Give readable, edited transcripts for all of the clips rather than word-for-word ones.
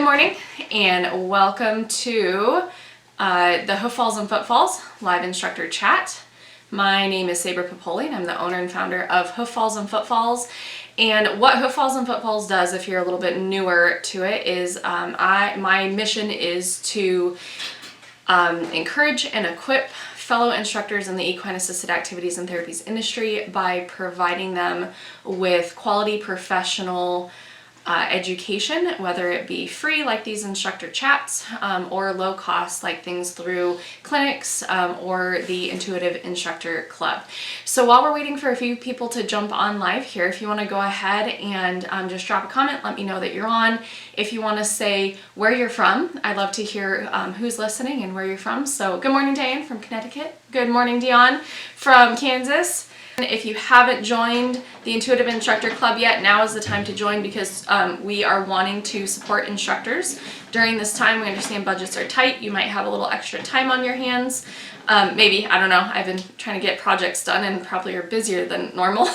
morning and welcome to the Hoof Falls and Footfalls live instructor chat. My name is Saber Popoli and I'm the owner and founder of Hoof Falls and Footfalls. And what Hoof Falls and Footfalls does, if you're a little bit newer to it, is my mission is to encourage and equip fellow instructors in the equine assisted activities and therapies industry by providing them with quality professional education, whether it be free like these instructor chats or low cost like things through clinics or the Intuitive Instructor Club. So while we're waiting for a few people to jump on live here, if you want to go ahead and just drop a comment, let me know that you're on. If you want to say where you're from, I'd love to hear who's listening and where you're from. So good morning, Diane from Connecticut. Good morning, Dion from Kansas. If you haven't joined the Intuitive Instructor Club yet, now is the time to join because we are wanting to support instructors. During this time, we understand budgets are tight. You might have a little extra time on your hands. Maybe, I don't know, I've been trying to get projects done and probably are busier than normal.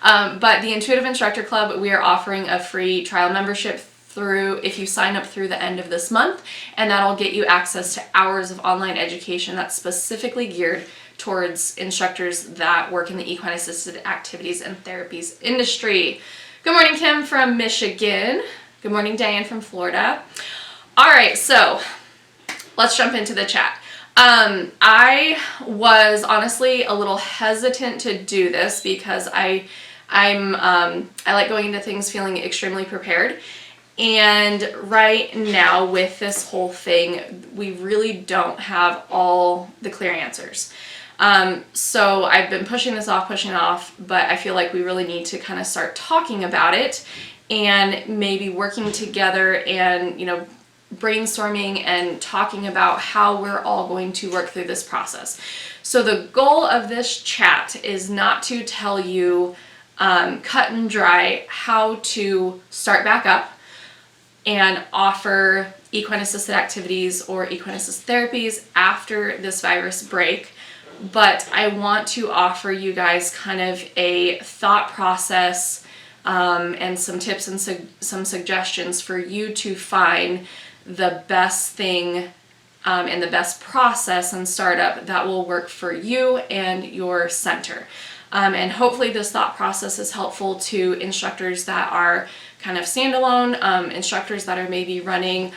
But the Intuitive Instructor Club, we are offering a free trial membership if you sign up through the end of this month, and that'll get you access to hours of online education that's specifically geared towards instructors that work in the equine assisted activities and therapies industry. Good morning, Kim from Michigan. Good morning, Diane from Florida. All right, so let's jump into the chat. I was honestly a little hesitant to do this because I like going into things feeling extremely prepared. And right now with this whole thing, we really don't have all the clear answers. So I've been pushing this off, but I feel like we really need to kind of start talking about it and maybe working together and, brainstorming and talking about how we're all going to work through this process. So the goal of this chat is not to tell you cut and dry how to start back up and offer equine assisted activities or equine assisted therapies after this virus break. But I want to offer you guys kind of a thought process and some tips and some suggestions for you to find the best thing and the best process and startup that will work for you and your center. And hopefully this thought process is helpful to instructors that are kind of standalone, instructors that are maybe running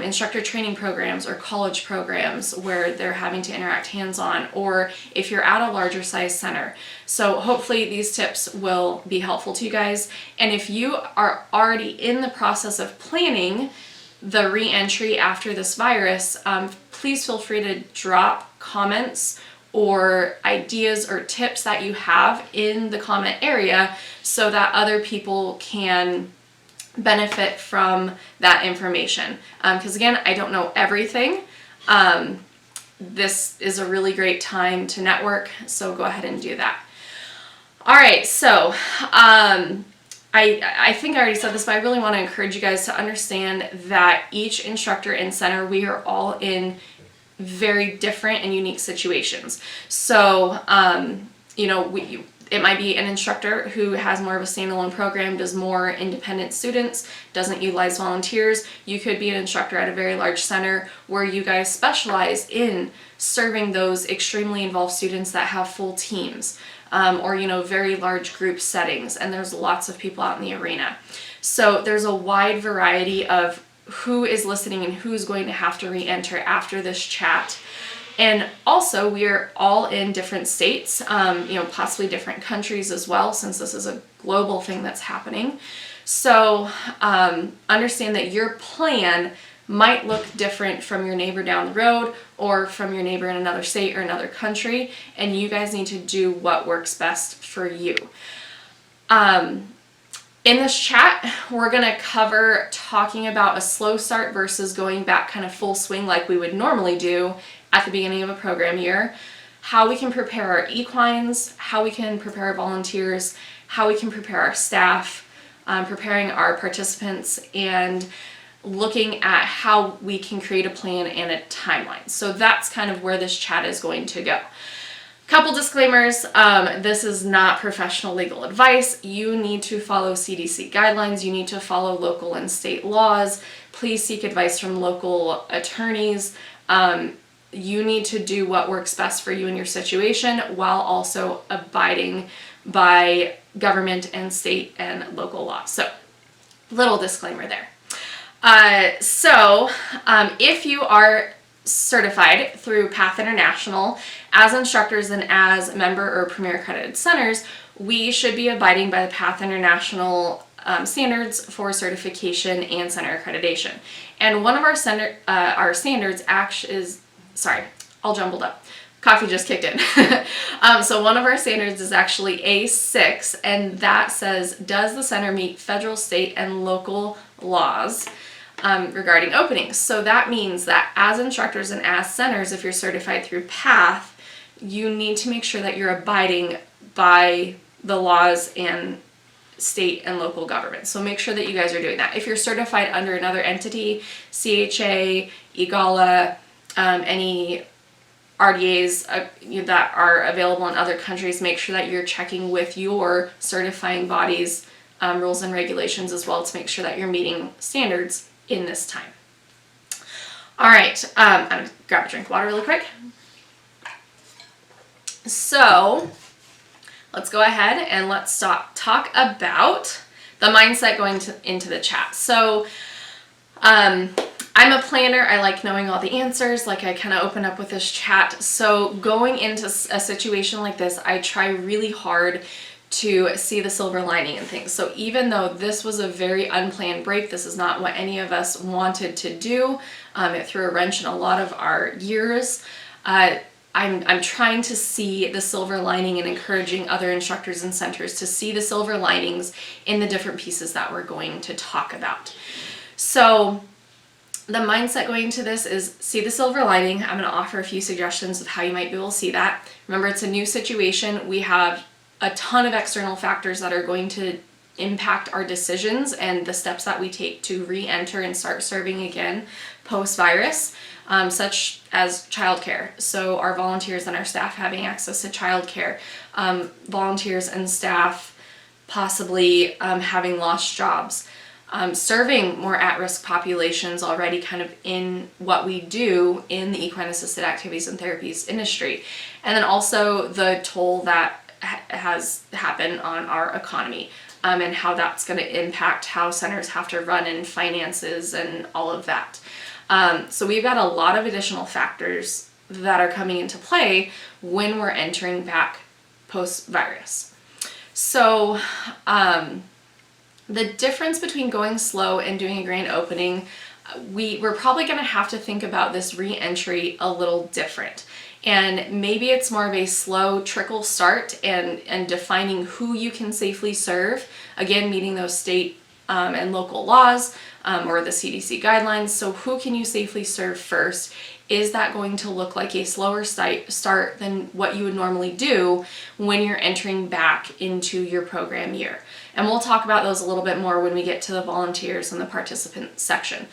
instructor training programs or college programs where they're having to interact hands-on, or if you're at a larger size center. So hopefully these tips will be helpful to you guys. And if you are already in the process of planning the re-entry after this virus, please feel free to drop comments or ideas or tips that you have in the comment area so that other people can benefit from that information. Because again, I don't know everything. This is a really great time to network, so go ahead and do that. All right, so I think I already said this, but I really want to encourage you guys to understand that each instructor and center, we are all in very different and unique situations. So, it might be an instructor who has more of a standalone program, does more independent students, doesn't utilize volunteers. You could be an instructor at a very large center where you guys specialize in serving those extremely involved students that have full teams or, very large group settings. And there's lots of people out in the arena. So there's a wide variety of who is listening and who's going to have to re-enter after this chat. And also, we are all in different states, possibly different countries as well, since this is a global thing that's happening. So understand that your plan might look different from your neighbor down the road or from your neighbor in another state or another country, and you guys need to do what works best for you. In this chat, we're going to cover talking about a slow start versus going back kind of full swing like we would normally do at the beginning of a program year, how we can prepare our equines, how we can prepare our volunteers, how we can prepare our staff, preparing our participants, and looking at how we can create a plan and a timeline. So that's kind of where this chat is going to go. Couple disclaimers, this is not professional legal advice. You need to follow CDC guidelines. You need to follow local and state laws. Please seek advice from local attorneys. You need to do what works best for you in your situation while also abiding by government and state and local law. So, little disclaimer there. If you are certified through PATH International as instructors and as member or premier accredited centers, we should be abiding by the PATH International standards for certification and center accreditation. And one of our standards actually is, sorry, all jumbled up. Coffee just kicked in. So one of our standards is actually A6, and that says, does the center meet federal, state, and local laws regarding openings? So that means that as instructors and as centers, if you're certified through PATH, you need to make sure that you're abiding by the laws and state and local government. So make sure that you guys are doing that. If you're certified under another entity, CHA, EGALA, any RDAs that are available in other countries, make sure that you're checking with your certifying bodies, rules and regulations as well, to make sure that you're meeting standards in this time. All right, I'm gonna grab a drink of water really quick. So let's go ahead and let's talk about the mindset going into the chat. So I'm a planner. I like knowing all the answers, like I kind of opened up with this chat. So going into a situation like this, I try really hard to see the silver lining in things. So even though this was a very unplanned break, this is not what any of us wanted to do. It threw a wrench in a lot of our years. I'm trying to see the silver lining and encouraging other instructors and centers to see the silver linings in the different pieces that we're going to talk about. So the mindset going into this is see the silver lining. I'm going to offer a few suggestions of how you might be able to see that. Remember, it's a new situation. We have a ton of external factors that are going to impact our decisions and the steps that we take to re-enter and start serving again post-virus, such as childcare. So our volunteers and our staff having access to childcare, volunteers and staff possibly having lost jobs, serving more at-risk populations already kind of in what we do in the equine-assisted activities and therapies industry. And then also the toll that has happened on our economy, and how that's going to impact how centers have to run in finances and all of that. So we've got a lot of additional factors that are coming into play when we're entering back post-virus. So the difference between going slow and doing a grand opening, we're probably going to have to think about this re-entry a little different. And maybe it's more of a slow trickle start and defining who you can safely serve. Again, meeting those state and local laws or the CDC guidelines. So who can you safely serve first? Is that going to look like a slower start than what you would normally do when you're entering back into your program year? And we'll talk about those a little bit more when we get to the volunteers and the participant section.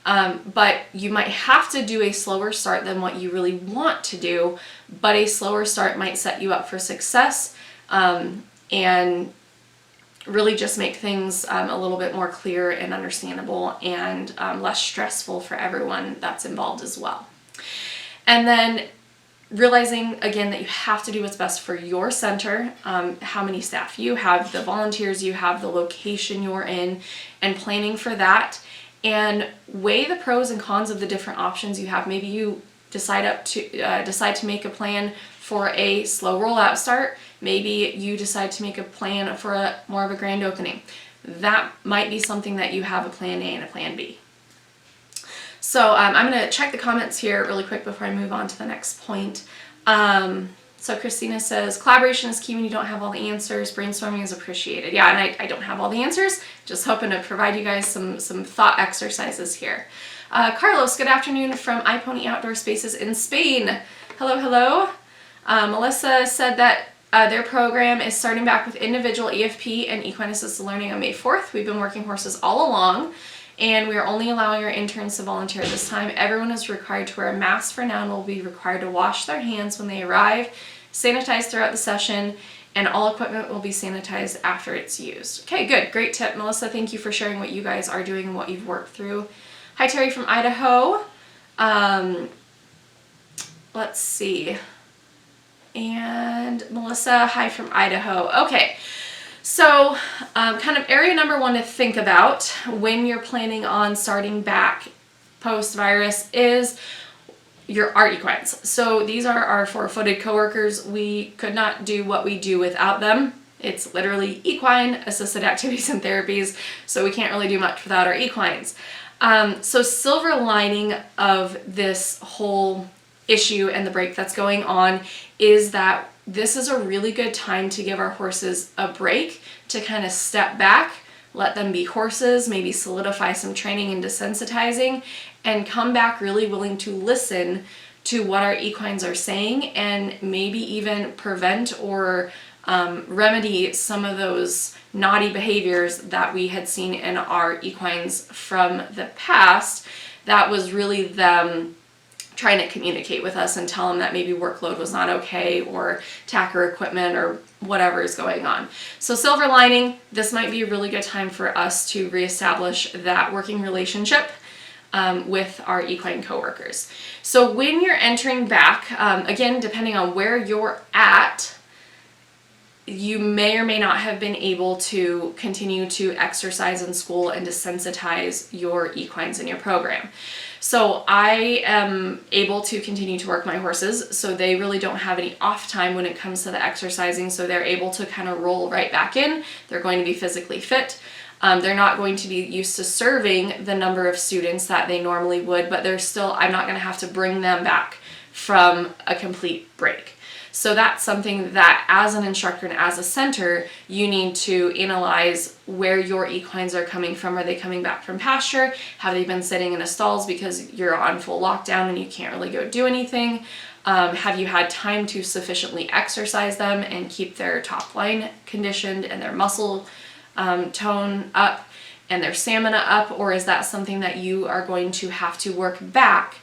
But you might have to do a slower start than what you really want to do, but a slower start might set you up for success and really just make things a little bit more clear and understandable and less stressful for everyone that's involved as well. And then realizing again that you have to do what's best for your center, how many staff you have, the volunteers you have, the location you're in, and planning for that. And weigh the pros and cons of the different options you have. Maybe you decide to make a plan for a slow rollout start. Maybe you decide to make a plan for more of a grand opening. That might be something that you have a plan A and a plan B. So I'm going to check the comments here really quick before I move on to the next point. So Christina says, collaboration is key when you don't have all the answers. Brainstorming is appreciated. Yeah, and I don't have all the answers. Just hoping to provide you guys some thought exercises here. Carlos, good afternoon from iPony Outdoor Spaces in Spain. Hello, hello. Melissa said that their program is starting back with individual EFP and equine assisted learning on May 4th. We've been working horses all along, and we are only allowing our interns to volunteer this time. Everyone is required to wear a mask for now and will be required to wash their hands when they arrive. sanitized throughout the session, and all equipment will be sanitized after it's used. Okay, good. Great tip, Melissa. Thank you for sharing what you guys are doing and what you've worked through. Hi, Terry from Idaho. Let's see. And Melissa, hi from Idaho. Okay, so kind of area number one to think about when you're planning on starting back post-virus is our equines. So these are our four-footed coworkers. We could not do what we do without them. It's literally equine assisted activities and therapies, so we can't really do much without our equines. So silver lining of this whole issue and the break that's going on is that this is a really good time to give our horses a break, to kind of step back, let them be horses, maybe solidify some training and desensitizing, and come back really willing to listen to what our equines are saying, and maybe even prevent or remedy some of those naughty behaviors that we had seen in our equines from the past. That was really them trying to communicate with us and tell them that maybe workload was not okay, or tacker equipment, or whatever is going on. So silver lining, this might be a really good time for us to reestablish that working relationship with our equine coworkers. So when you're entering back, again, depending on where you're at, you may or may not have been able to continue to exercise in school and desensitize your equines in your program. So I am able to continue to work my horses, so they really don't have any off time when it comes to the exercising, so they're able to kind of roll right back in. They're going to be physically fit. They're not going to be used to serving the number of students that they normally would, but I'm not going to have to bring them back from a complete break. So that's something that as an instructor and as a center, you need to analyze where your equines are coming from. Are they coming back from pasture? Have they been sitting in a stalls because you're on full lockdown and you can't really go do anything? Have you had time to sufficiently exercise them and keep their top line conditioned and their muscle tone up and their stamina up? Or is that something that you are going to have to work back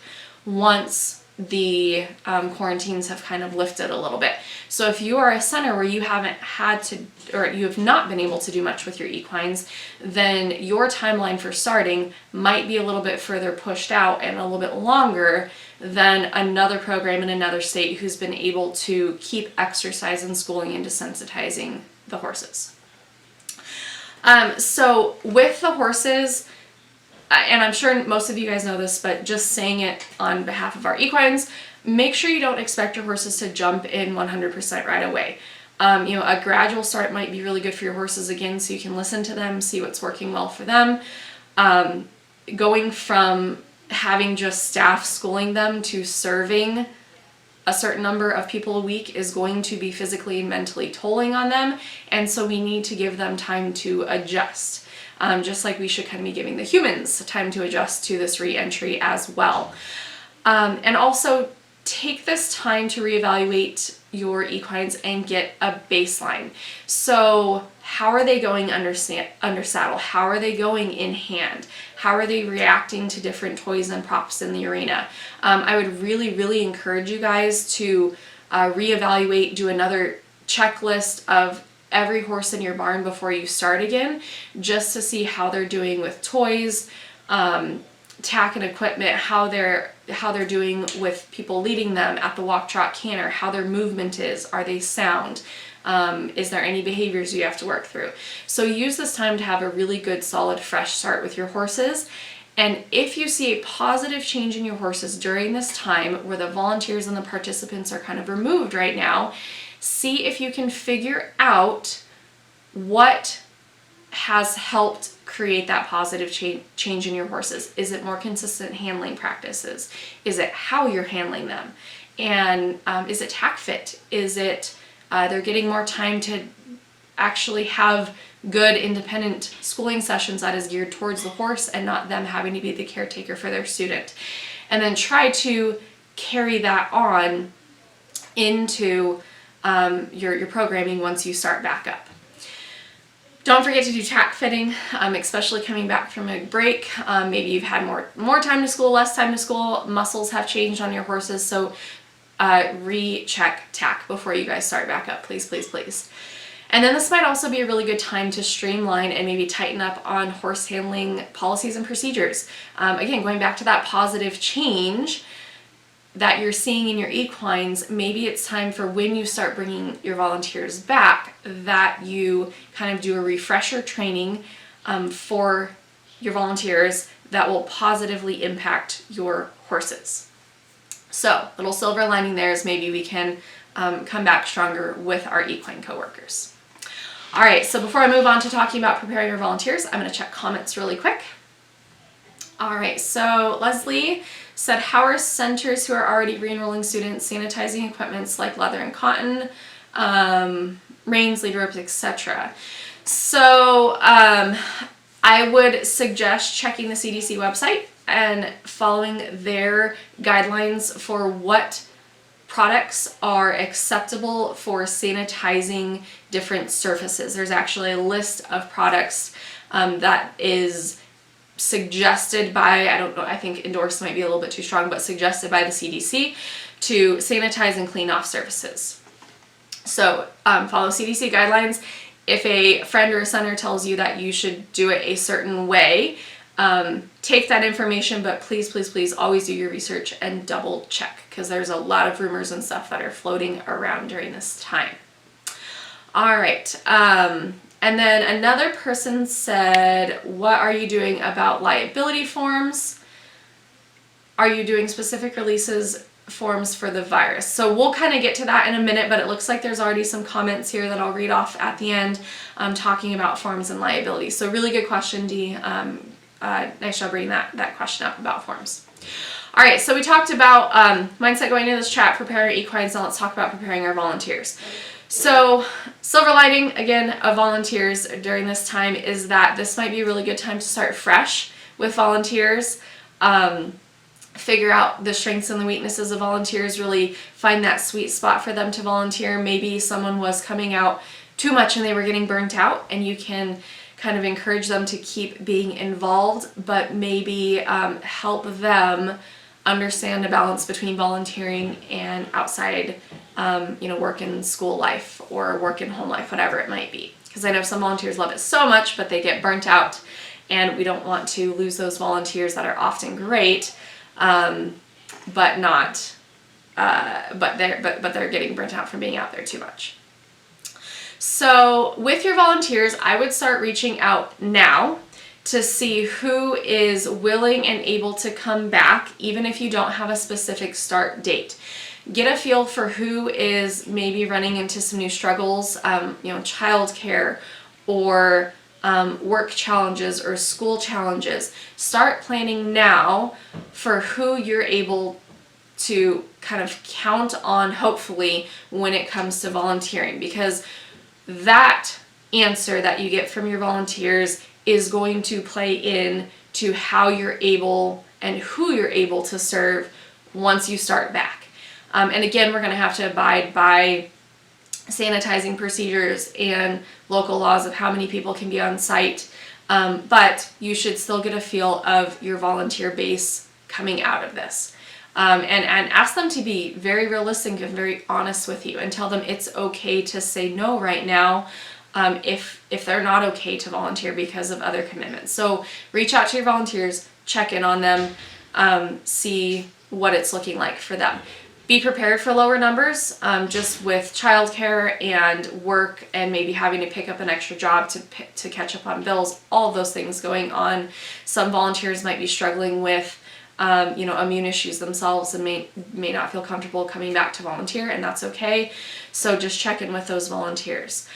once the quarantines have kind of lifted a little bit? So if you are a center where you haven't had to, or you have not been able to do much with your equines, then your timeline for starting might be a little bit further pushed out and a little bit longer than another program in another state who's been able to keep exercise and schooling and desensitizing the horses. So with the horses, and I'm sure most of you guys know this, but just saying it on behalf of our equines, make sure you don't expect your horses to jump in 100% right away. A gradual start might be really good for your horses, again, so you can listen to them, see what's working well for them. Going from having just staff schooling them to serving a certain number of people a week is going to be physically and mentally tolling on them, and so we need to give them time to adjust. Just like we should kind of be giving the humans time to adjust to this re-entry as well. And also take this time to reevaluate your equines and get a baseline. So how are they going under saddle? How are they going in hand? How are they reacting to different toys and props in the arena? I would really, really encourage you guys to reevaluate, do another checklist of every horse in your barn before you start again, just to see how they're doing with toys, tack and equipment, how they're doing with people leading them at the walk, trot, canter, how their movement is, are they sound, is there any behaviors you have to work through. So use this time to have a really good, solid, fresh start with your horses. And if you see a positive change in your horses during this time where the volunteers and the participants are kind of removed right now, see if you can figure out what has helped create that positive change in your horses. Is it more consistent handling practices? Is it how you're handling them? And is it tack fit? Is it they're getting more time to actually have good independent schooling sessions that is geared towards the horse and not them having to be the caretaker for their student? And then try to carry that on into your programming once you start back up. Don't forget to do tack fitting, especially coming back from a break. Maybe you've had more time to school, less time to school, muscles have changed on your horses, so recheck tack before you guys start back up, please, please, please. And then this might also be a really good time to streamline and maybe tighten up on horse handling policies and procedures. Again, going back to that positive change that you're seeing in your equines, maybe it's time for when you start bringing your volunteers back that you kind of do a refresher training for your volunteers that will positively impact your horses. So, little silver lining there is maybe we can come back stronger with our equine coworkers. All right, so before I move on to talking about preparing your volunteers, I'm going to check comments really quick. All right, so Leslie said, how are centers who are already re-enrolling students sanitizing equipments like leather and cotton, reins, lead ropes, etc.? So I would suggest checking the CDC website and following their guidelines for what products are acceptable for sanitizing different surfaces. There's actually a list of products that is suggested by, I don't know, I think endorsed might be a little bit too strong, but suggested by the CDC to sanitize and clean off surfaces. So follow CDC guidelines. If a friend or a center tells you that you should do it a certain way, take that information, but please, please, please always do your research and double check, because there's a lot of rumors and stuff that are floating around during this time. All right. And then another person said, what are you doing about liability forms? Are you doing specific releases forms for the virus? So we'll kind of get to that in a minute, but it looks like there's already some comments here that I'll read off at the end talking about forms and liability. So really good question, Dee. Nice job bringing that question up about forms. All right, so we talked about mindset going into this chat, preparing equines. Now let's talk about preparing our volunteers. So silver lining, again, of volunteers during this time is that this might be a really good time to start fresh with volunteers. Figure out the strengths and the weaknesses of volunteers, really find that sweet spot for them to volunteer. Maybe someone was coming out too much and they were getting burnt out, and you can kind of encourage them to keep being involved, but maybe help them understand the balance between volunteering and outside, work and school life or work and home life, whatever it might be. Because I know some volunteers love it so much, but they get burnt out, and we don't want to lose those volunteers that are often great, but they're getting burnt out from being out there too much. So with your volunteers, I would start reaching out now to see who is willing and able to come back, even if you don't have a specific start date. Get a feel for who is maybe running into some new struggles, childcare or work challenges or school challenges. Start planning now for who you're able to kind of count on, hopefully, when it comes to volunteering, because that answer that you get from your volunteers is going to play in to how you're able and who you're able to serve once you start back. And again, we're going to have to abide by sanitizing procedures and local laws of how many people can be on site, but you should still get a feel of your volunteer base coming out of this. And ask them to be very realistic and very honest with you, and tell them it's okay to say no right now if they're not okay to volunteer because of other commitments. So reach out to your volunteers, check in on them, see what it's looking like for them. Be prepared for lower numbers, just with childcare and work and maybe having to pick up an extra job to catch up on bills, all of those things going on. Some volunteers might be struggling with immune issues themselves and may not feel comfortable coming back to volunteer, and that's okay. So just check in with those volunteers.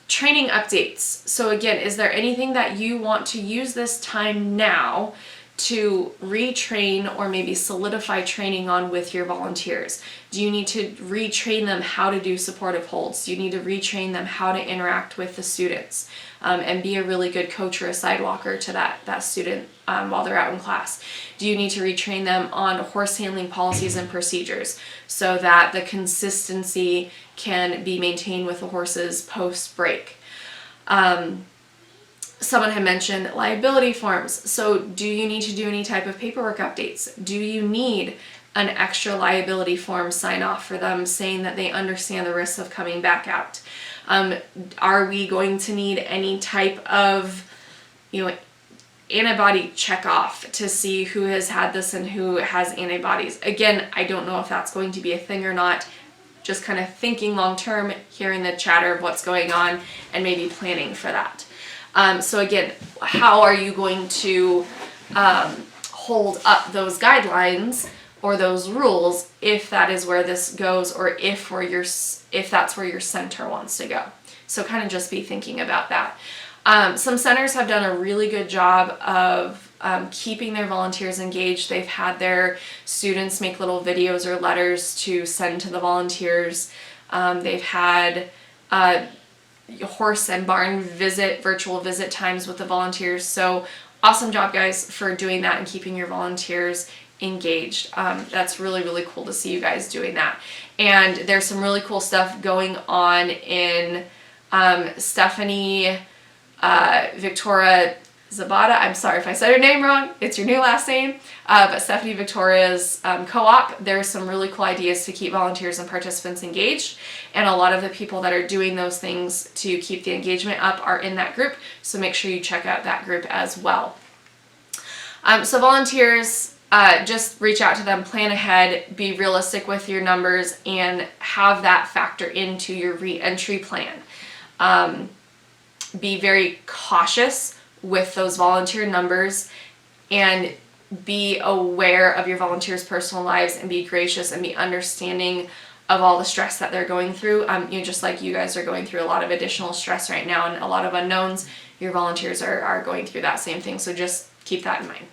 Training updates. So again, is there anything that you want to use this time now to retrain or maybe solidify training on with your volunteers? Do you need to retrain them how to do supportive holds? Do you need to retrain them how to interact with the students and be a really good coach or a sidewalker to that student while they're out in class? Do you need to retrain them on horse handling policies and procedures so that the consistency can be maintained with the horses post-break? Someone had mentioned liability forms. So do you need to do any type of paperwork updates? Do you need an extra liability form sign off for them saying that they understand the risks of coming back out? Are we going to need any type of, antibody check off to see who has had this and who has antibodies? Again, I don't know if that's going to be a thing or not. Just kind of thinking long term, hearing the chatter of what's going on and maybe planning for that. So again, how are you going to hold up those guidelines or those rules if that is where this goes, or if that's where your center wants to go? So kind of just be thinking about that. Some centers have done a really good job of keeping their volunteers engaged. They've had their students make little videos or letters to send to the volunteers. They've had horse and barn virtual visit times with the volunteers. So awesome job, guys, for doing that and keeping your volunteers engaged. That's really, really cool to see you guys doing that. And there's some really cool stuff going on in Stephanie Victoria Zabata. I'm sorry if I said her name wrong. It's your new last name. But Stephanie Victoria's co-op, there's some really cool ideas to keep volunteers and participants engaged. And a lot of the people that are doing those things to keep the engagement up are in that group. So make sure you check out that group as well. So volunteers, just reach out to them, plan ahead, be realistic with your numbers, and have that factor into your re-entry plan. Be very cautious with those volunteer numbers and be aware of your volunteers' personal lives and be gracious and be understanding of all the stress that they're going through. Just like you guys are going through a lot of additional stress right now and a lot of unknowns, your volunteers are going through that same thing. So just keep that in mind.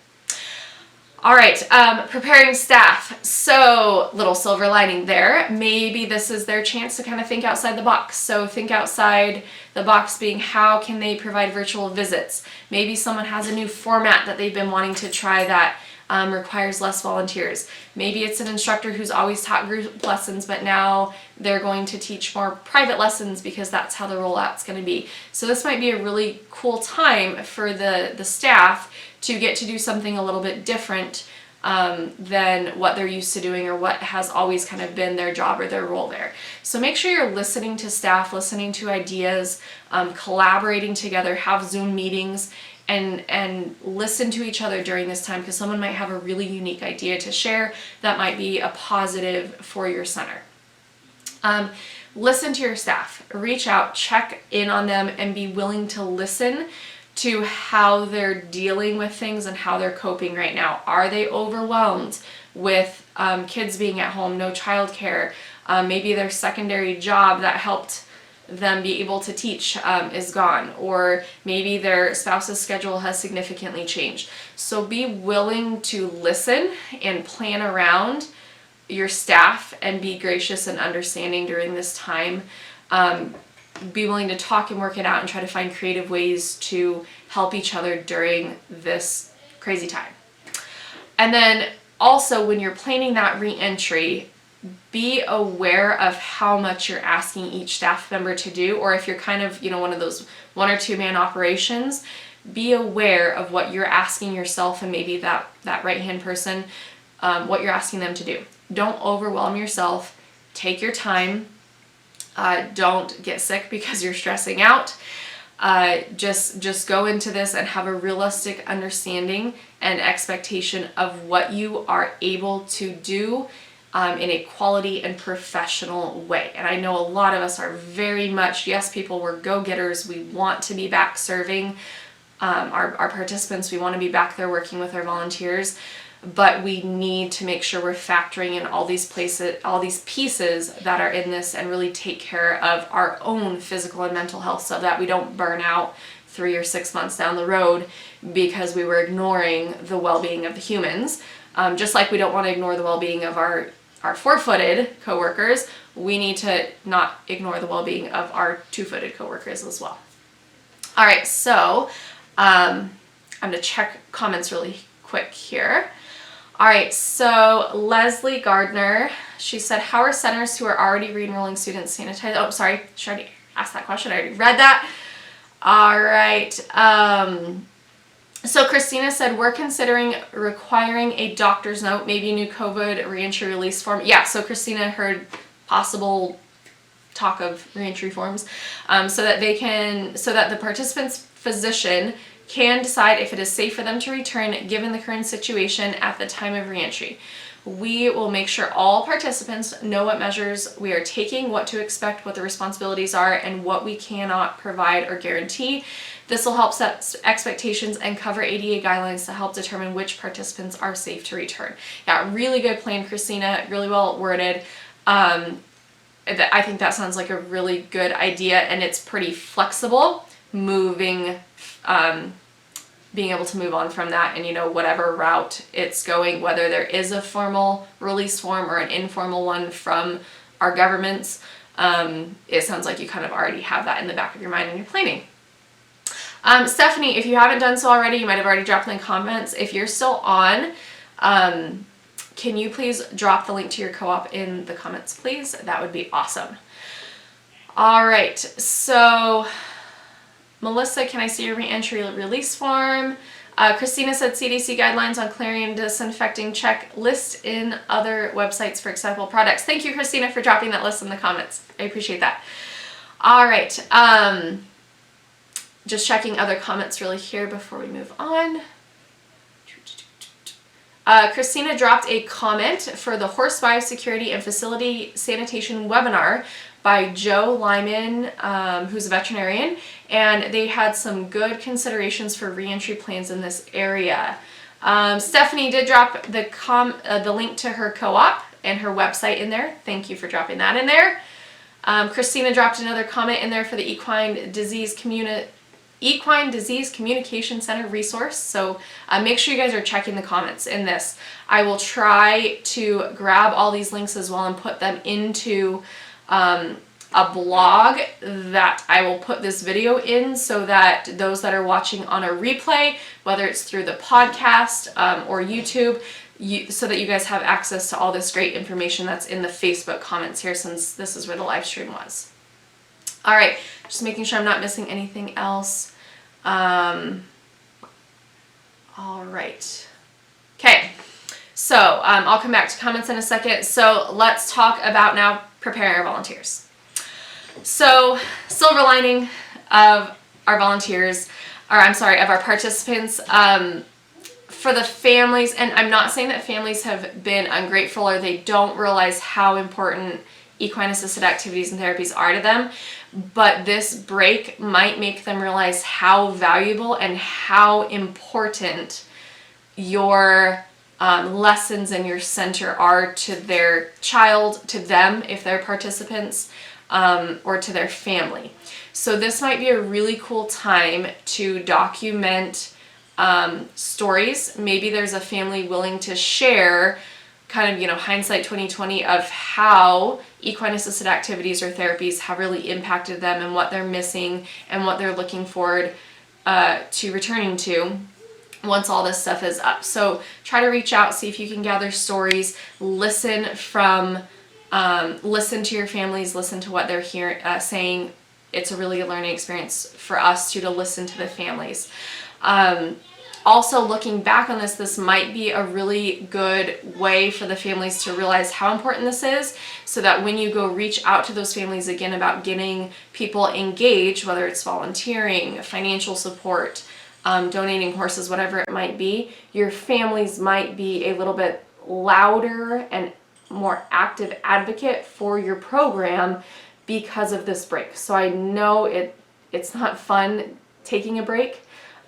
All right, preparing staff. So little silver lining there. Maybe this is their chance to kind of think outside the box. So think outside the box being, how can they provide virtual visits? Maybe someone has a new format that they've been wanting to try that requires less volunteers. Maybe it's an instructor who's always taught group lessons, but now they're going to teach more private lessons because that's how the rollout's going to be. So this might be a really cool time for the staff to get to do something a little bit different than what they're used to doing or what has always kind of been their job or their role there. So make sure you're listening to staff, listening to ideas, collaborating together, have Zoom meetings, and listen to each other during this time, because someone might have a really unique idea to share that might be a positive for your center. Listen to your staff, reach out, check in on them, and be willing to listen to how they're dealing with things and how they're coping right now. Are they overwhelmed with kids being at home, no childcare? Maybe their secondary job that helped them be able to teach is gone, or maybe their spouse's schedule has significantly changed. So be willing to listen and plan around your staff and be gracious and understanding during this time. Be willing to talk and work it out and try to find creative ways to help each other during this crazy time. And then also, when you're planning that re-entry, be aware of how much you're asking each staff member to do, or if you're kind of, one of those 1 or 2 man operations, be aware of what you're asking yourself and maybe that right-hand person, what you're asking them to do. Don't overwhelm yourself. Take your time. Don't get sick because you're stressing out. Just go into this and have a realistic understanding and expectation of what you are able to do in a quality and professional way. And I know a lot of us are very much, yes, people, we're go-getters. We want to be back serving our participants. We want to be back there working with our volunteers. But we need to make sure we're factoring in all these pieces that are in this and really take care of our own physical and mental health so that we don't burn out 3 or 6 months down the road because we were ignoring the well-being of the humans. Just like we don't want to ignore the well-being of our four-footed coworkers, we need to not ignore the well-being of our two-footed coworkers as well. All right, so I'm going to check comments really quick here. All right, so Leslie Gardner, she said, how are centers who are already re-enrolling students sanitized? Oh, sorry, she already asked that question. I already read that. All right. So Christina said, we're considering requiring a doctor's note, maybe new COVID reentry release form. Yeah, so Christina heard possible talk of reentry forms, so that the participant's physician can decide if it is safe for them to return given the current situation at the time of reentry. We will make sure all participants know what measures we are taking, what to expect, what the responsibilities are, and what we cannot provide or guarantee. This will help set expectations and cover ADA guidelines to help determine which participants are safe to return. Yeah, really good plan, Christina, really well worded. I think that sounds like a really good idea, and it's pretty flexible, being able to move on from that and, whatever route it's going, whether there is a formal release form or an informal one from our governments. It sounds like you kind of already have that in the back of your mind and you're planning. Stephanie, if you haven't done so already, you might have already dropped in the comments. If you're still on, can you please drop the link to your co-op in the comments, please? That would be awesome. All right, so Melissa, can I see your reentry release form? Christina said CDC guidelines on clearing and disinfecting check list in other websites for acceptable products. Thank you, Christina, for dropping that list in the comments. I appreciate that. All right. Just checking other comments really here before we move on. Christina dropped a comment for the Horse Biosecurity and Facility Sanitation webinar by Joe Lyman, who's a veterinarian, and they had some good considerations for reentry plans in this area. Stephanie did drop the link to her co-op and her website in there. Thank you for dropping that in there. Christina dropped another comment in there for the Equine Disease Communication Center resource. So make sure you guys are checking the comments in this. I will try to grab all these links as well and put them into a blog that I will put this video in, so that those that are watching on a replay, whether it's through the podcast or YouTube, so that you guys have access to all this great information that's in the Facebook comments here, since this is where the live stream was. All right, just making sure I'm not missing anything else. All right. Okay, so I'll come back to comments in a second. So let's talk about now preparing our volunteers. So silver lining of our volunteers, or I'm sorry, of our participants, for the families, and I'm not saying that families have been ungrateful or they don't realize how important equine assisted activities and therapies are to them, but this break might make them realize how valuable and how important your lessons in your center are to their child, to them if they're participants, or to their family. So this might be a really cool time to document stories. Maybe there's a family willing to share kind of, hindsight 2020 of how equine assisted activities or therapies have really impacted them and what they're missing and what they're looking forward to returning to once all this stuff is up. So try to reach out, see if you can gather stories, listen to your families, listen to what they're saying. It's a really good learning experience for us to listen to the families. Also, looking back on this might be a really good way for the families to realize how important this is, so that when you go reach out to those families again about getting people engaged, whether it's volunteering, financial support, donating horses, whatever it might be, your families might be a little bit louder and more active advocate for your program because of this break. So I know it's not fun taking a break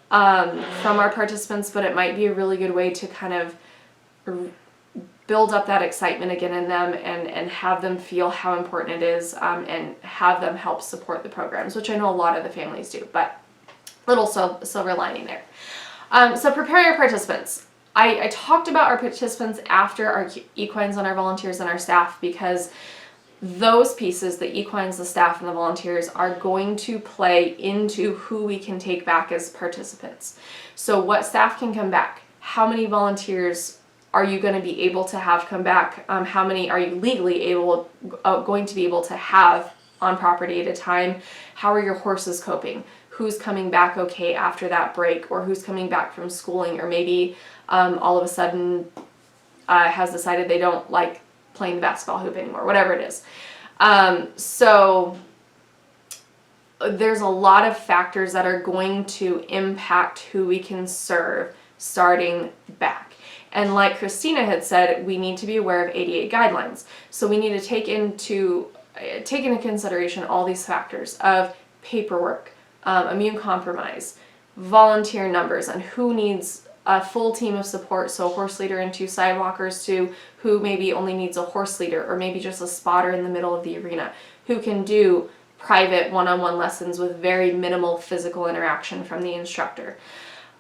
from our participants, but it might be a really good way to kind of build up that excitement again in them and have them feel how important it is, and have them help support the programs, which I know a lot of the families do, but little silver lining there. So prepare your participants. I talked about our participants after our equines and our volunteers and our staff, because those pieces, the equines, the staff, and the volunteers, are going to play into who we can take back as participants. So what staff can come back? How many volunteers are you going to be able to have come back? How many are you legally going to be able to have on property at a time? How are your horses coping? who's coming back okay after that break, or who's coming back from schooling, or maybe all of a sudden has decided they don't like playing the basketball hoop anymore, whatever it is. So there's a lot of factors that are going to impact who we can serve starting back. And like Christina had said, we need to be aware of ADA guidelines. So we need to take into consideration all these factors of paperwork, immune compromise, volunteer numbers, and who needs a full team of support, so a horse leader and 2 sidewalkers, to who maybe only needs a horse leader, or maybe just a spotter in the middle of the arena, who can do private one-on-one lessons with very minimal physical interaction from the instructor.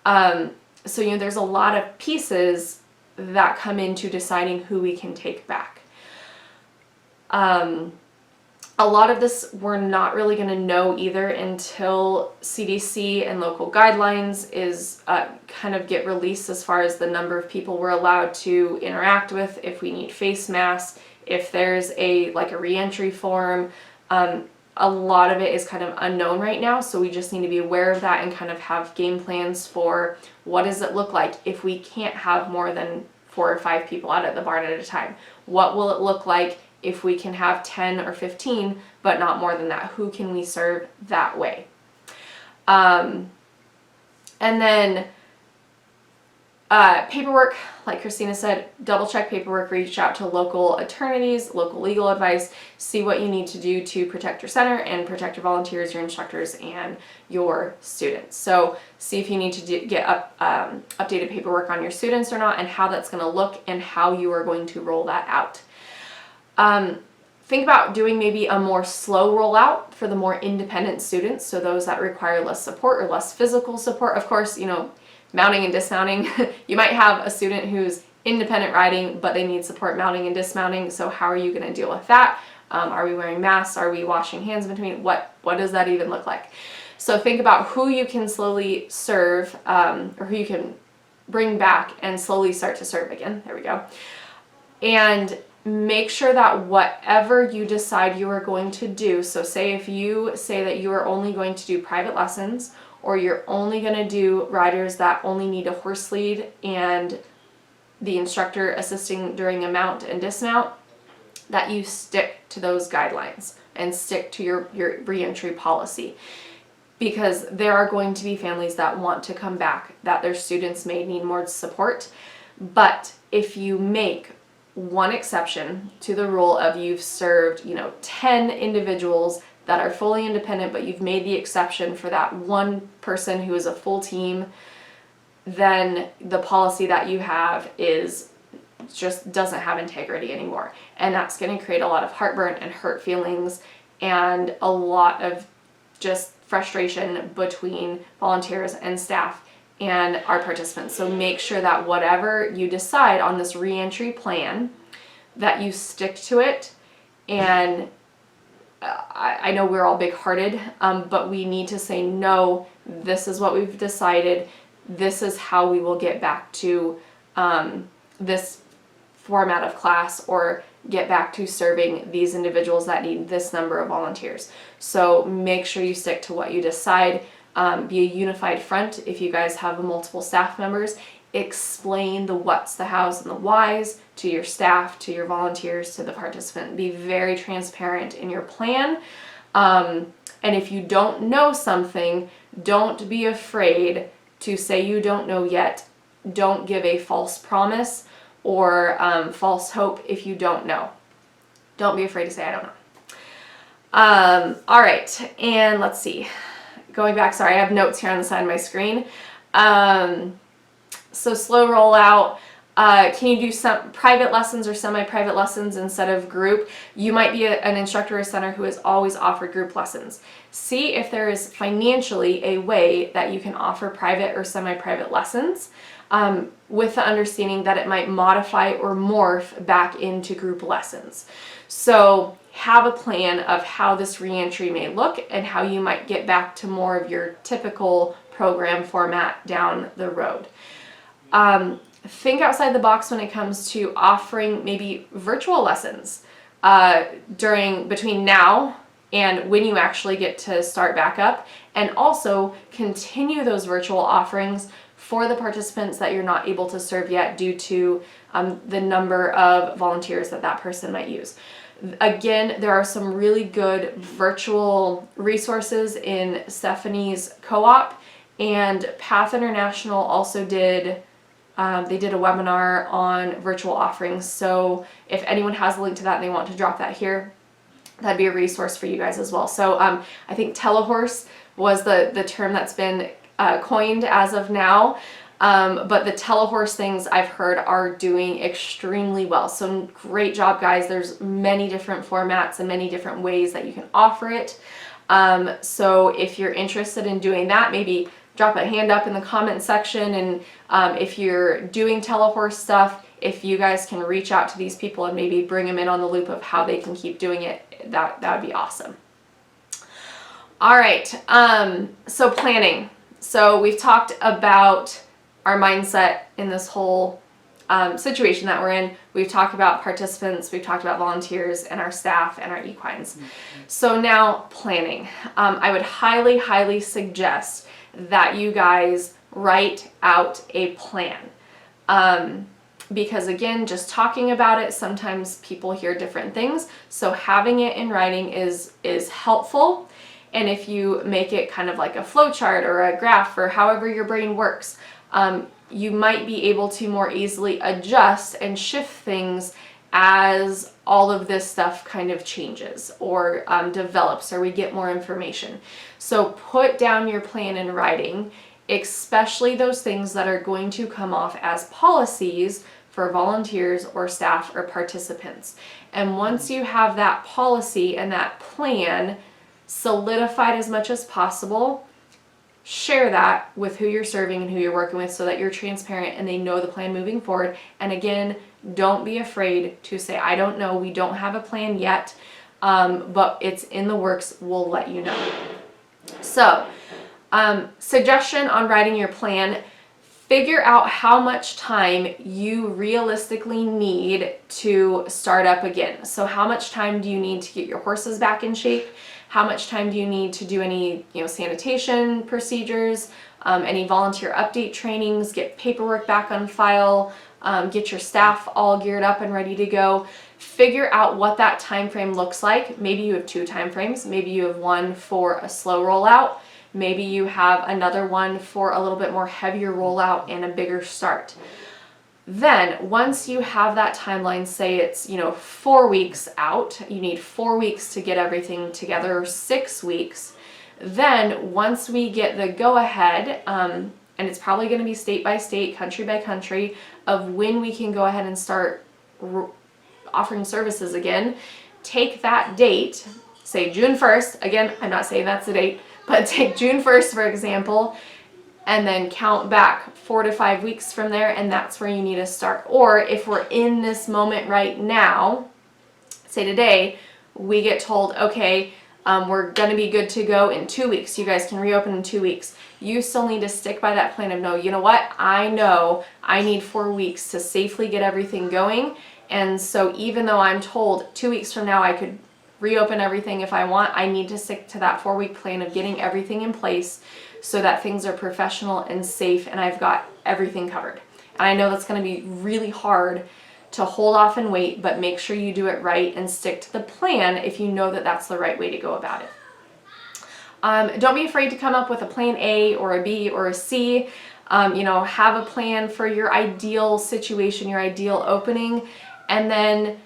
So, there's a lot of pieces that come into deciding who we can take back. A lot of this we're not really going to know either until CDC and local guidelines is kind of get released as far as the number of people we're allowed to interact with, if we need face masks, if there's a re-entry form. A lot of it is kind of unknown right now, so we just need to be aware of that and kind of have game plans for what does it look like if we can't have more than 4 or 5 people out at the barn at a time. What will it look like if we can have 10 or 15, but not more than that? Who can we serve that way? And then paperwork, like Christina said, double check paperwork, reach out to local attorneys, local legal advice, see what you need to do to protect your center and protect your volunteers, your instructors, and your students. So see if you need to get updated paperwork on your students or not, and how that's going to look and how you are going to roll that out. Think about doing maybe a more slow rollout for the more independent students, so those that require less support or less physical support. Of course, mounting and dismounting, you might have a student who's independent riding, but they need support mounting and dismounting, so how are you going to deal with that? Are we wearing masks? Are we washing hands between? What does that even look like? So think about who you can slowly serve, or who you can bring back and slowly start to serve again. There we go. And make sure that whatever you decide you are going to do, so say if you say that you are only going to do private lessons, or you're only going to do riders that only need a horse lead and the instructor assisting during a mount and dismount, that you stick to those guidelines and stick to your re-entry policy. Because there are going to be families that want to come back, that their students may need more support. But if you make one exception to the rule of you've served, 10 individuals that are fully independent, but you've made the exception for that one person who is a full team, then the policy that you have just doesn't have integrity anymore. And that's going to create a lot of heartburn and hurt feelings and a lot of just frustration between volunteers and staff and our participants. So make sure that whatever you decide on this re-entry plan, that you stick to it. And I know we're all big-hearted, but we need to say, no, this is what we've decided. This is how we will get back to this format of class, or get back to serving these individuals that need this number of volunteers. So make sure you stick to what you decide. Be a unified front. If you guys have multiple staff members, explain the what's, the how's, and the whys to your staff, to your volunteers, to the participant. Be very transparent in your plan. And if you don't know something, don't be afraid to say you don't know yet. Don't give a false promise or false hope if you don't know. Don't be afraid to say I don't know. All right, and let's see. Going back, sorry, I have notes here on the side of my screen. So slow rollout. Can you do some private lessons or semi-private lessons instead of group? You might be an instructor or center who has always offered group lessons. See if there is financially a way that you can offer private or semi-private lessons, with the understanding that it might modify or morph back into group lessons. So have a plan of how this reentry may look and how you might get back to more of your typical program format down the road. Think outside the box when it comes to offering maybe virtual lessons between now and when you actually get to start back up, and also continue those virtual offerings for the participants that you're not able to serve yet due to the number of volunteers that person might use. Again, there are some really good virtual resources in Stephanie's co-op, and Path International also did they did a webinar on virtual offerings. So if anyone has a link to that and they want to drop that here, that'd be a resource for you guys as well. So I think telehorse was the term that's been coined as of now. But the telehorse things I've heard are doing extremely well. So great job, guys. There's many different formats and many different ways that you can offer it. So if you're interested in doing that, maybe drop a hand up in the comment section. And if you're doing telehorse stuff, if you guys can reach out to these people and maybe bring them in on the loop of how they can keep doing it, that would be awesome. All right, so planning. So we've talked about our mindset in this whole situation that we're in. We've talked about participants, we've talked about volunteers and our staff and our equines. So now planning. I would highly, highly suggest that you guys write out a plan. Because again, just talking about it, sometimes people hear different things. So having it in writing is helpful. And if you make it kind of like a flow chart or a graph or however your brain works, you might be able to more easily adjust and shift things as all of this stuff kind of changes or develops, or we get more information. So put down your plan in writing, especially those things that are going to come off as policies for volunteers or staff or participants. And once you have that policy and that plan solidified as much as possible, share that with who you're serving and who you're working with so that you're transparent and they know the plan moving forward. And again, don't be afraid to say, I don't know, we don't have a plan yet, but it's in the works, we'll let you know. So, suggestion on writing your plan: figure out how much time you realistically need to start up again. So how much time do you need to get your horses back in shape? How much time do you need to do any, sanitation procedures, any volunteer update trainings, get paperwork back on file, get your staff all geared up and ready to go? Figure out what that time frame looks like. Maybe you have 2 time frames. Maybe you have one for a slow rollout. Maybe you have another one for a little bit more heavier rollout and a bigger start. Then once you have that timeline, say it's 4 weeks out, you need 4 weeks to get everything together, or 6 weeks. Then once we get the go ahead, and it's probably going to be state by state, country by country, of when we can go ahead and start offering services again, take that date, say June 1st, again, I'm not saying that's the date, but take June 1st, for example, and then count back 4 to 5 weeks from there, and that's where you need to start. Or if we're in this moment right now, say today, we get told, okay, we're going to be good to go in 2 weeks. You guys can reopen in 2 weeks. You still need to stick by that plan of, no, you know what? I know I need 4 weeks to safely get everything going. And so even though I'm told 2 weeks from now I could reopen everything if I want, I need to stick to that 4-week plan of getting everything in place so that things are professional and safe and I've got everything covered. And I know that's going to be really hard to hold off and wait, but make sure you do it right and stick to the plan if you know that that's the right way to go about it. Don't be afraid to come up with a plan A or a B or a C. Have a plan for your ideal situation, your ideal opening, and then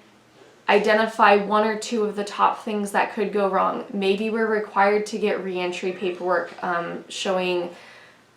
identify 1 or 2 of the top things that could go wrong. Maybe we're required to get reentry paperwork showing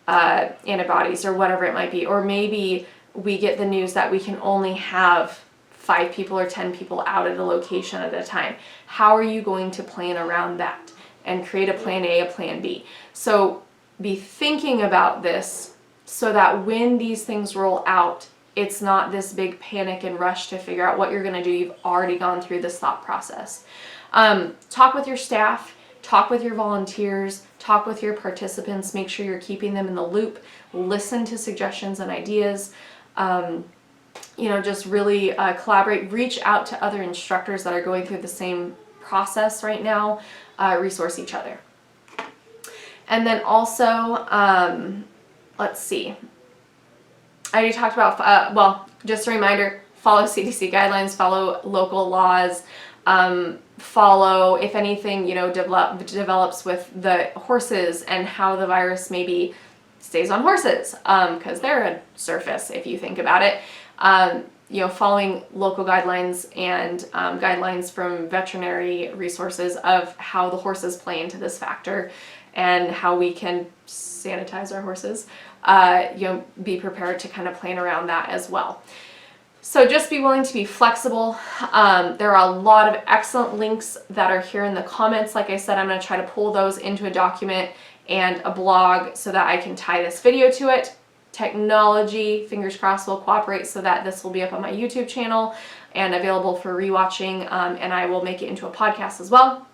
antibodies or whatever it might be. Or maybe we get the news that we can only have 5 people or 10 people out at a location at a time. How are you going to plan around that and create a plan A, a plan B? So be thinking about this so that when these things roll out, it's not this big panic and rush to figure out what you're going to do. You've already gone through this thought process. Talk with your staff, talk with your volunteers, talk with your participants, make sure you're keeping them in the loop, listen to suggestions and ideas, just really collaborate, reach out to other instructors that are going through the same process right now. resource each other. And then also, let's see. I already talked about, well, just a reminder, follow CDC guidelines, follow local laws, follow, if anything, develops with the horses and how the virus maybe stays on horses, because they're a surface, if you think about it. Following local guidelines and guidelines from veterinary resources of how the horses play into this factor and how we can sanitize our horses, be prepared to kind of plan around that as well. So just be willing to be flexible. There are a lot of excellent links that are here in the comments. Like I said, I'm going to try to pull those into a document and a blog so that I can tie this video to it. Technology, fingers crossed, will cooperate so that this will be up on my YouTube channel and available for rewatching, and I will make it into a podcast as well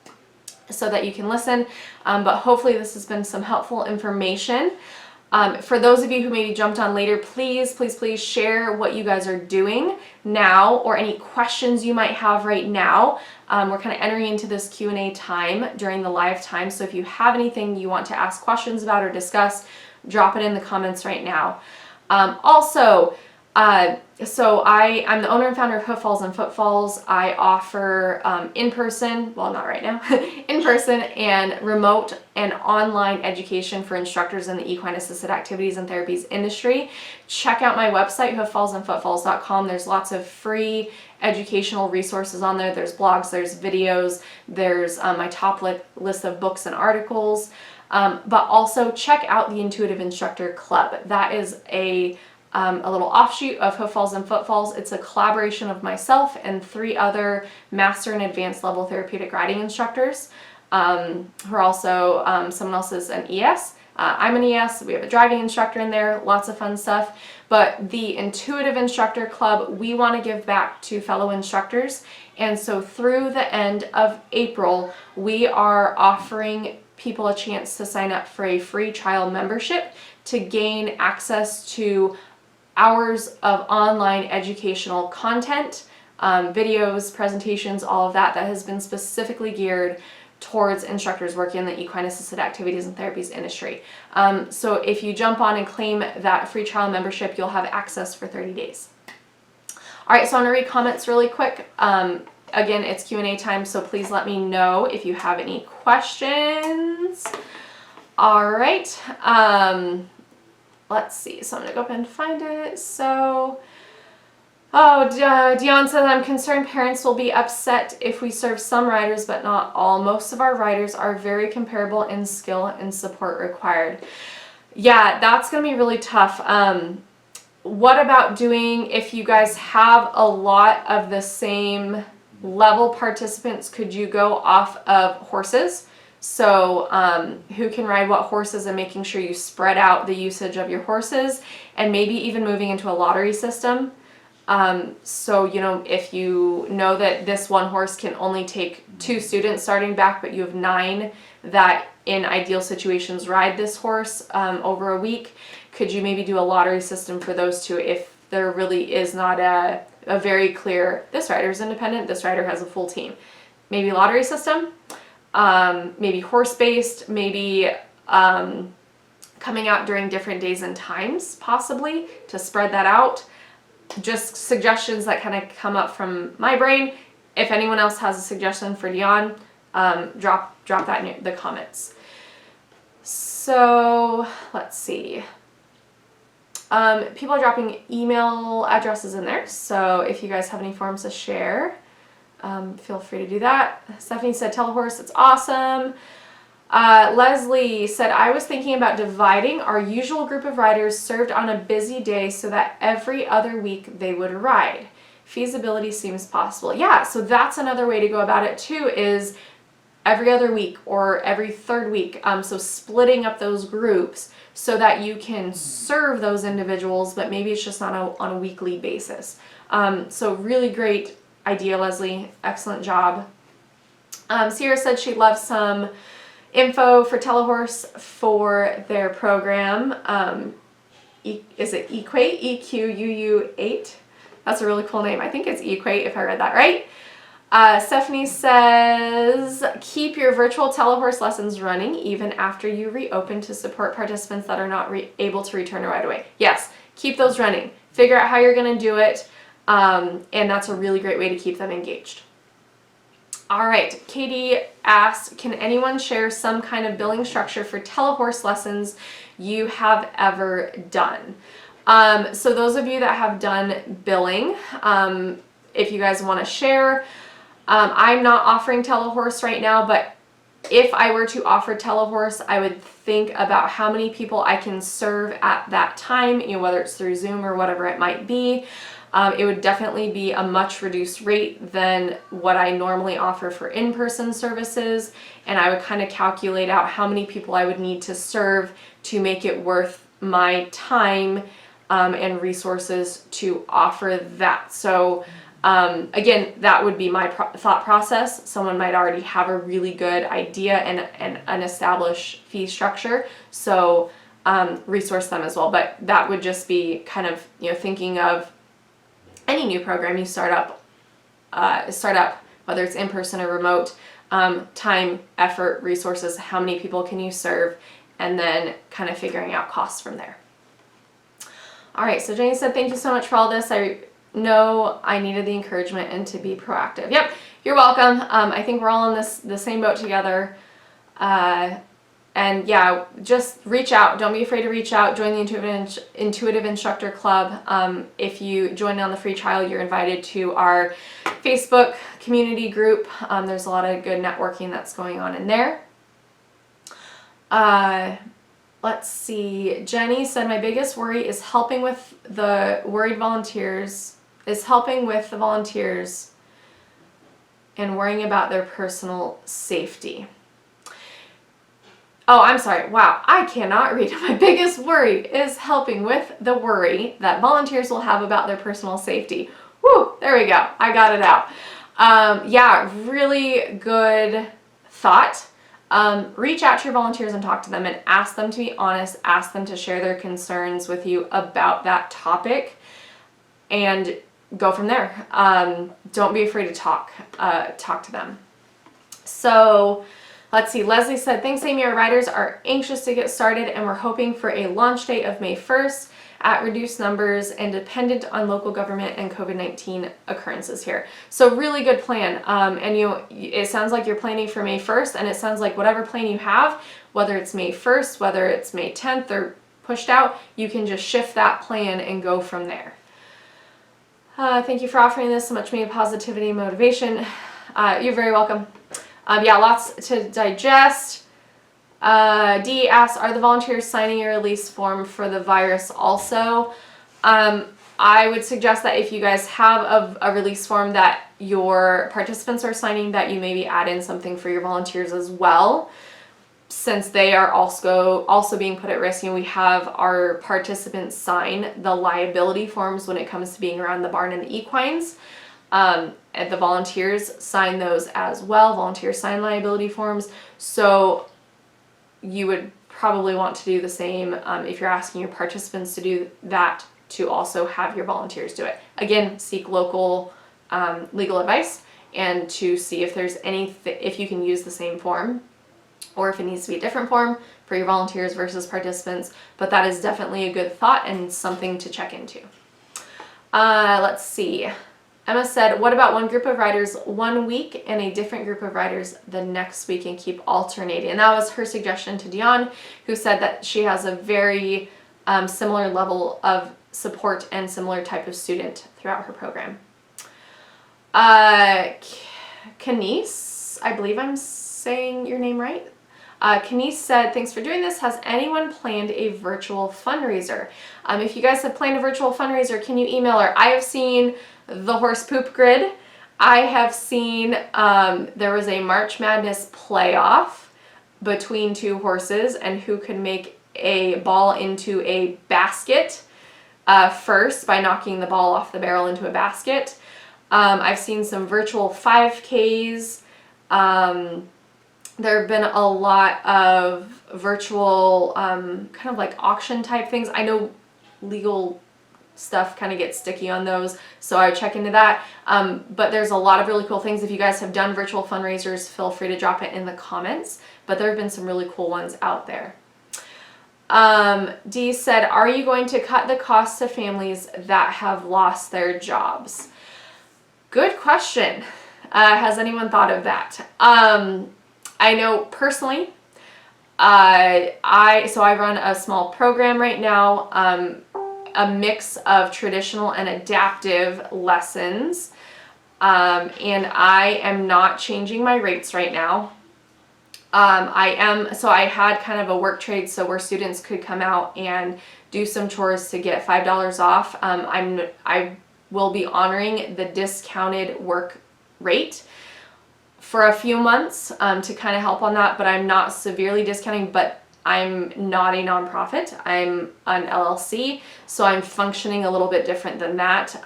so that you can listen. But hopefully this has been some helpful information. For those of you who maybe jumped on later, please share what you guys are doing now or any questions you might have right now. We're kind of entering into this Q&A time during the live time, so if you have anything you want to ask questions about or discuss, drop it in the comments right now. So I'm the owner and founder of Hoof Falls and Footfalls. I offer in-person, well, not right now, in-person and remote and online education for instructors in the equine assisted activities and therapies industry. Check out my website, hooffallsandfootfalls.com. There's lots of free educational resources on there. There's blogs, there's videos, there's my top list of books and articles. But also check out the Intuitive Instructor Club. That is a little offshoot of Hoof Falls and Footfalls. It's a collaboration of myself and 3 other master and advanced level therapeutic riding instructors who are also, someone else is an ES. I'm an ES. We have a driving instructor in there, lots of fun stuff. But the Intuitive Instructor Club, we want to give back to fellow instructors. And so through the end of April, we are offering people a chance to sign up for a free trial membership to gain access to hours of online educational content, videos, presentations, all of that has been specifically geared towards instructors working in the equine assisted activities and therapies industry. So if you jump on and claim that free trial membership, you'll have access for 30 days. All right, so I'm gonna read comments really quick. Again, it's Q&A time, so please let me know if you have any questions. All right, let's see. So I'm going to go up and find it. So, Dion says, I'm concerned parents will be upset if we serve some riders, but not all. Most of our riders are very comparable in skill and support required. Yeah, that's going to be really tough. What about doing, if you guys have a lot of the same level participants, could you go off of horses? So who can ride what horses and making sure you spread out the usage of your horses, and maybe even moving into a lottery system. So, if you know that this one horse can only take 2 students starting back, but you have 9 that in ideal situations ride this horse over a week, could you maybe do a lottery system for those 2 if there really is not a very clear, this rider is independent, this rider has a full team. Maybe lottery system, maybe horse-based, maybe coming out during different days and times, possibly, to spread that out. Just suggestions that kind of come up from my brain. If anyone else has a suggestion for Dion, drop that in the comments. So, let's see. People are dropping email addresses in there, so if you guys have any forms to share, feel free to do that. Stephanie said, Telehorse, it's awesome. Leslie said, I was thinking about dividing our usual group of riders served on a busy day so that every other week they would ride. Feasibility seems possible. Yeah, so that's another way to go about it too, is every other week or every 3rd week. So splitting up those groups so that you can serve those individuals, but maybe it's just not on a weekly basis. So really great idea, Leslie. Excellent job. Sierra said she'd love some info for Telehorse for their program. Is it Equate? EQUU8? That's a really cool name. I think it's Equate if I read that right. Stephanie says, keep your virtual telehorse lessons running even after you reopen to support participants that are not able to return right away. Yes, keep those running. Figure out how you're going to do it, and that's a really great way to keep them engaged. All right, Katie asked, can anyone share some kind of billing structure for telehorse lessons you have ever done? So those of you that have done billing, if you guys want to share, I'm not offering telehorse right now, but if I were to offer telehorse, I would think about how many people I can serve at that time, whether it's through Zoom or whatever it might be. It would definitely be a much reduced rate than what I normally offer for in-person services, and I would kind of calculate out how many people I would need to serve to make it worth my time and resources to offer that. So again, that would be my thought process. Someone might already have a really good idea and an established fee structure, so resource them as well. But that would just be kind of thinking of any new program you start up, whether it's in person or remote, time, effort, resources, how many people can you serve, and then kind of figuring out costs from there. All right, so Jenny said, thank you so much for all this. I know I needed the encouragement and to be proactive. Yep, you're welcome. I think we're all in the same boat together. And yeah, just reach out. Don't be afraid to reach out. Join the Intuitive Instructor Club. If you join on the free trial, you're invited to our Facebook community group. There's a lot of good networking that's going on in there. Let's see. Jenny said, my biggest worry is helping with the volunteers and worrying about their personal safety. Oh, I'm sorry. Wow, I cannot read. My biggest worry is helping with the worry that volunteers will have about their personal safety. Woo, there we go. I got it out. Yeah, really good thought. Reach out to your volunteers and talk to them and ask them to be honest, ask them to share their concerns with you about that topic, and go from there. Don't be afraid to talk to them. So let's see, Leslie said, thanks Amy, our riders are anxious to get started and we're hoping for a launch date of May 1st at reduced numbers and dependent on local government and COVID-19 occurrences here. So really good plan. And it sounds like you're planning for May 1st, and it sounds like whatever plan you have, whether it's May 1st, whether it's May 10th or pushed out, you can just shift that plan and go from there. Thank you for offering this, so much media positivity and motivation. You're very welcome. Yeah, lots to digest. Dee asks, are the volunteers signing a release form for the virus also? I would suggest that if you guys have a release form that your participants are signing, that you maybe add in something for your volunteers as well, since they are also being put at risk. We have our participants sign the liability forms when it comes to being around the barn and the equines. And the volunteers sign those as well. Volunteers sign liability forms. So you would probably want to do the same if you're asking your participants to do that, to also have your volunteers do it. Again, seek local legal advice and to see if there's if you can use the same form or if it needs to be a different form for your volunteers versus participants. But that is definitely a good thought and something to check into. Let's see. Emma said, what about one group of riders one week and a different group of riders the next week and keep alternating? And that was her suggestion to Dion, who said that she has a very similar level of support and similar type of student throughout her program. Kanice, I believe I'm saying your name right. Kanice said, thanks for doing this. Has anyone planned a virtual fundraiser? If you guys have planned a virtual fundraiser, can you email her? I have seen the horse poop grid. I have seen there was a March Madness playoff between two horses and who could make a ball into a basket first by knocking the ball off the barrel into a basket. I've seen some virtual 5Ks. There have been a lot of virtual kind of like auction type things. I know legal stuff kind of gets sticky on those, so I would check into that. But there's a lot of really cool things. If you guys have done virtual fundraisers, feel free to drop it in the comments, but there have been some really cool ones out there. Dee said, are you going to cut the costs to families that have lost their jobs? Good question. Has anyone thought of that? I know personally, I run a small program right now, a mix of traditional and adaptive lessons, and I am not changing my rates right now. I had kind of a work trade, so where students could come out and do some chores to get $5 off. I will be honoring the discounted work rate for a few months to kind of help on that, but I'm not severely discounting, but I'm not a nonprofit. I'm an LLC, so I'm functioning a little bit different than that,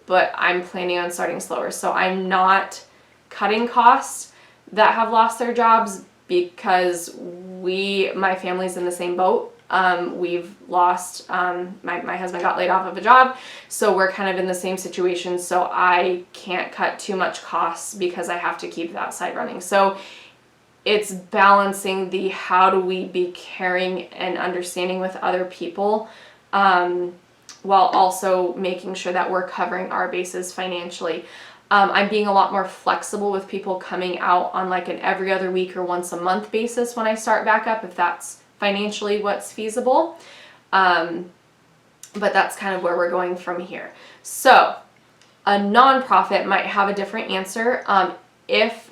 but I'm planning on starting slower. So I'm not cutting costs that have lost their jobs, because my family's in the same boat. We've lost, my husband got laid off of a job, so we're kind of in the same situation, so I can't cut too much costs because I have to keep that side running. So it's balancing the how do we be caring and understanding with other people, while also making sure that we're covering our bases financially. I'm being a lot more flexible with people coming out on like an every other week or once a month basis when I start back up, if that's financially what's feasible. But that's kind of where we're going from here. So a nonprofit might have a different answer. If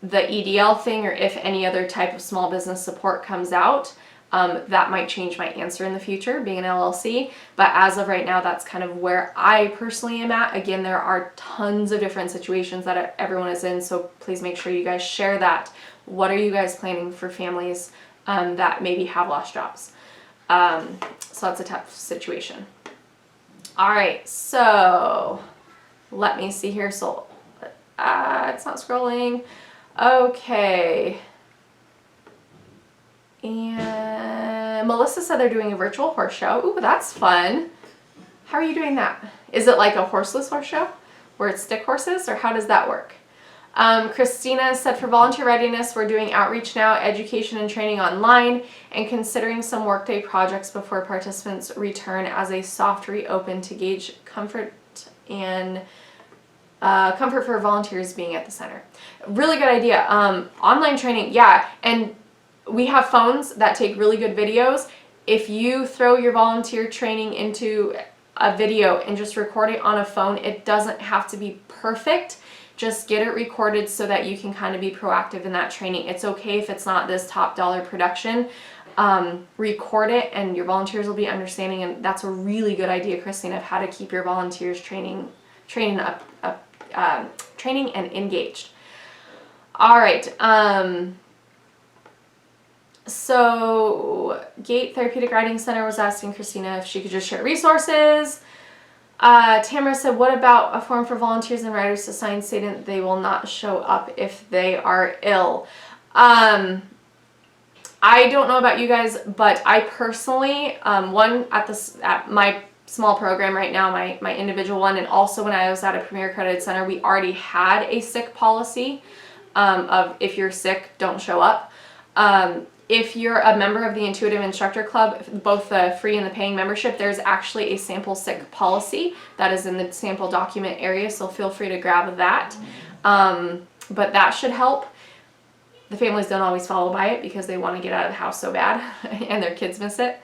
the EDL thing, or if any other type of small business support comes out, that might change my answer in the future, being an LLC. But as of right now, that's kind of where I personally am at. Again, there are tons of different situations that everyone is in, so please make sure you guys share that. What are you guys planning for families that maybe have lost jobs? So that's a tough situation. All right, so let me see here. So it's not scrolling. Okay. And Melissa said they're doing a virtual horse show. Ooh, that's fun. How are you doing that? Is it like a horseless horse show where it's stick horses, or how does that work? Christina said for volunteer readiness, we're doing outreach now, education and training online, and considering some workday projects before participants return as a soft reopen to gauge comfort and comfort for volunteers being at the center. Really good idea. Online training, yeah, and we have phones that take really good videos. If you throw your volunteer training into a video and just record it on a phone, it doesn't have to be perfect. Just get it recorded so that you can kind of be proactive in that training. It's okay if it's not this top dollar production. Record it and your volunteers will be understanding, and that's a really good idea, Christine, of how to keep your volunteers training and engaged. All right. So Gate Therapeutic Riding Center was asking Christina if she could just share resources. Tamara said, what about a form for volunteers and riders to sign stating they will not show up if they are ill? I don't know about you guys, but I personally, at my small program right now, my individual one, and also when I was at a Premier Accredited Center, we already had a sick policy of if you're sick, don't show up. If you're a member of the Intuitive Instructor Club, both the free and the paying membership, there's actually a sample sick policy that is in the sample document area, so feel free to grab that. But that should help. The families don't always follow by it because they want to get out of the house so bad and their kids miss it.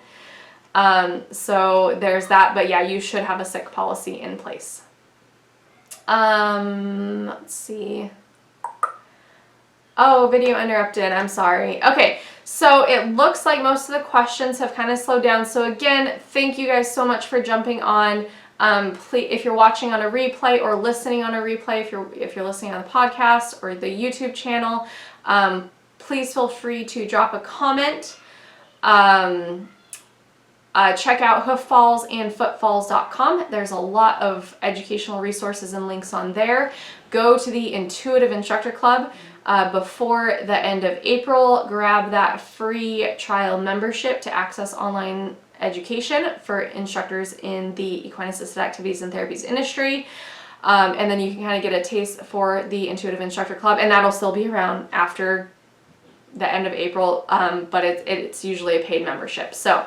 So there's that, but yeah, you should have a sick policy in place. Let's see. Oh, video interrupted. I'm sorry. Okay, so it looks like most of the questions have kind of slowed down. So again, thank you guys so much for jumping on. Please, if you're watching on a replay or listening on a replay, if you're listening on the podcast or the YouTube channel, please feel free to drop a comment. Check out hooffalls and footfalls.com. There's a lot of educational resources and links on there. Go to the Intuitive Instructor Club before the end of April. Grab that free trial membership to access online education for instructors in the equine assisted activities and therapies industry. And then you can kind of get a taste for the Intuitive Instructor Club, and that'll still be around after the end of April, but it's usually a paid membership. So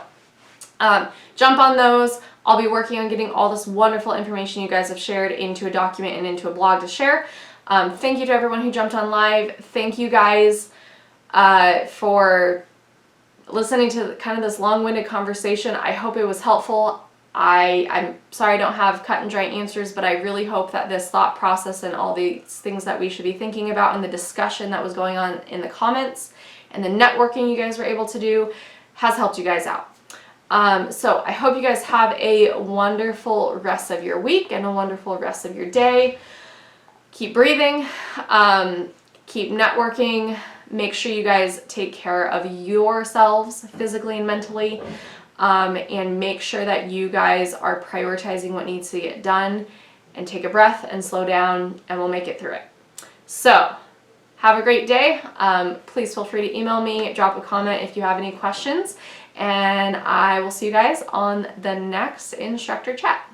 jump on those. I'll be working on getting all this wonderful information you guys have shared into a document and into a blog to share. Thank you to everyone who jumped on live. Thank you guys for listening to kind of this long-winded conversation. I hope it was helpful. I'm sorry I don't have cut and dry answers, but I really hope that this thought process and all these things that we should be thinking about and the discussion that was going on in the comments and the networking you guys were able to do has helped you guys out. So I hope you guys have a wonderful rest of your week and a wonderful rest of your day. Keep breathing, keep networking, make sure you guys take care of yourselves physically and mentally, and make sure that you guys are prioritizing what needs to get done, and take a breath and slow down, and we'll make it through it. So have a great day. Please feel free to email me, drop a comment if you have any questions, and I will see you guys on the next Instructor Chat.